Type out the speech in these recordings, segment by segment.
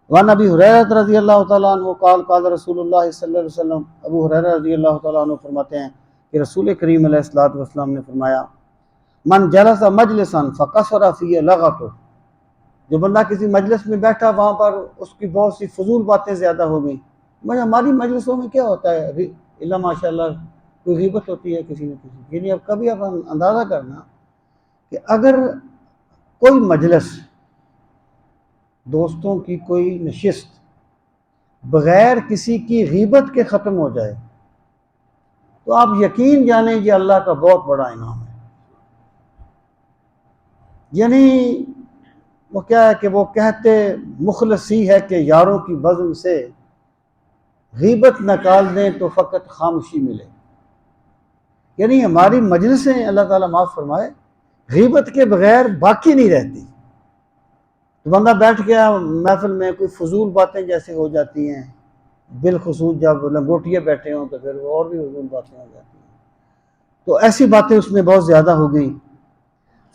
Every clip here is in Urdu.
وعن ابی ہریرہ رضی اللہ تعالیٰ عنہ قال قال رسول اللہ صلی اللہ علیہ وسلم، ابو ہریرہ رضی اللہ تعالیٰ عنہ فرماتے ہیں کہ رسول کریم علیہ الصلوۃ والسلام نے فرمایا، من جلس مجلسا فقصر فیہ لغته، جو بندہ کسی مجلس میں بیٹھا وہاں پر اس کی بہت سی فضول باتیں زیادہ ہو گئیں. مگر ہماری مجلسوں میں کیا ہوتا ہے، اللہ ماشاء اللہ کوئی غیبت ہوتی ہے کسی نہ کسی. یعنی اب کبھی آپ اندازہ کرنا کہ اگر کوئی مجلس، دوستوں کی کوئی نشست بغیر کسی کی غیبت کے ختم ہو جائے تو آپ یقین جانیں یہ اللہ کا بہت بڑا انعام ہے. یعنی وہ کیا ہے کہ وہ کہتے مخلصی ہے کہ یاروں کی بزم سے غیبت نکال دیں تو فقط خاموشی ملے. یعنی ہماری مجلسیں اللہ تعالیٰ معاف فرمائے غیبت کے بغیر باقی نہیں رہتی. تو بندہ بیٹھ گیا محفل میں، کوئی فضول باتیں جیسے ہو جاتی ہیں، بالخصوص جب لنگوٹیے بیٹھے ہوں تو پھر اور بھی فضول باتیں ہو جاتی ہیں. تو ایسی باتیں اس میں بہت زیادہ ہو گئیں.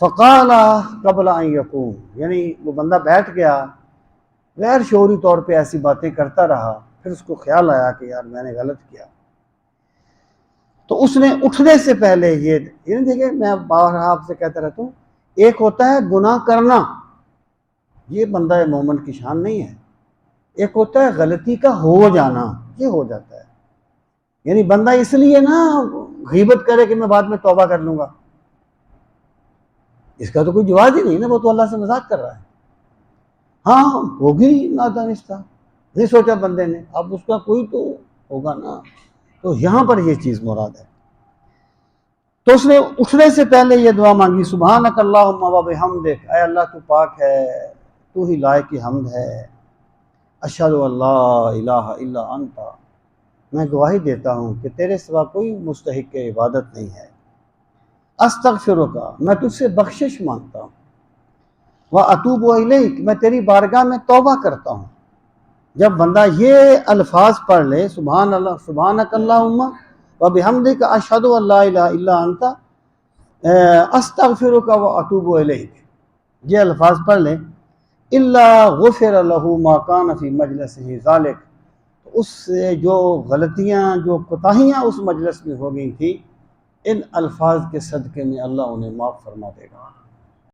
فقال قبل ان یقوم، یعنی وہ بندہ بیٹھ گیا غیر شعوری طور پہ ایسی باتیں کرتا رہا، پھر اس کو خیال آیا کہ یار میں نے غلط کیا. تو اس نے اٹھنے سے پہلے یعنی دیکھیں میں بارہا آپ سے کہتا رہتا ہوں، ایک ہوتا ہے گناہ کرنا، یہ بندہ مومن کی شان نہیں ہے. ایک ہوتا ہے غلطی کا ہو جانا، یہ ہو جاتا ہے. یعنی بندہ اس لیے نا غیبت کرے کہ میں بعد میں توبہ کر لوں گا، اس کا تو کوئی جواز ہی نہیں نا، وہ تو اللہ سے مذاق کر رہا ہے. ہاں ہوگی نادانستہ، نہیں سوچا بندے نے، اب اس کا کوئی تو ہوگا نا. تو یہاں پر یہ چیز مراد ہے. تو اس نے اٹھنے سے پہلے یہ دعا مانگی، سبحانک اللہم و بحمدک، اے اللہ تو پاک ہے، تو ہی لائق حمد ہے. اشہد ان لا الہ الا انت، میں گواہی دیتا ہوں کہ تیرے سوا کوئی مستحق عبادت نہیں ہے. استغفرک، میں تجھ سے بخشش مانگتا ہوں. واتوب الیک، میں تیری بارگاہ میں توبہ کرتا ہوں. جب بندہ یہ الفاظ پڑھ لے، سبحان اللہ، سبحانک اللہم و بحمدک اشہد ان لا الہ الا انت استغفرک واتوب الیک، یہ الفاظ پڑھ لیں، الا غفر لہ ما کان فی مجلسہ ذالک، اس سے جو غلطیاں، جو کوتاہیاں اس مجلس میں ہو گئی تھیں، ان الفاظ کے صدقے میں اللہ انہیں معاف فرما دے گا.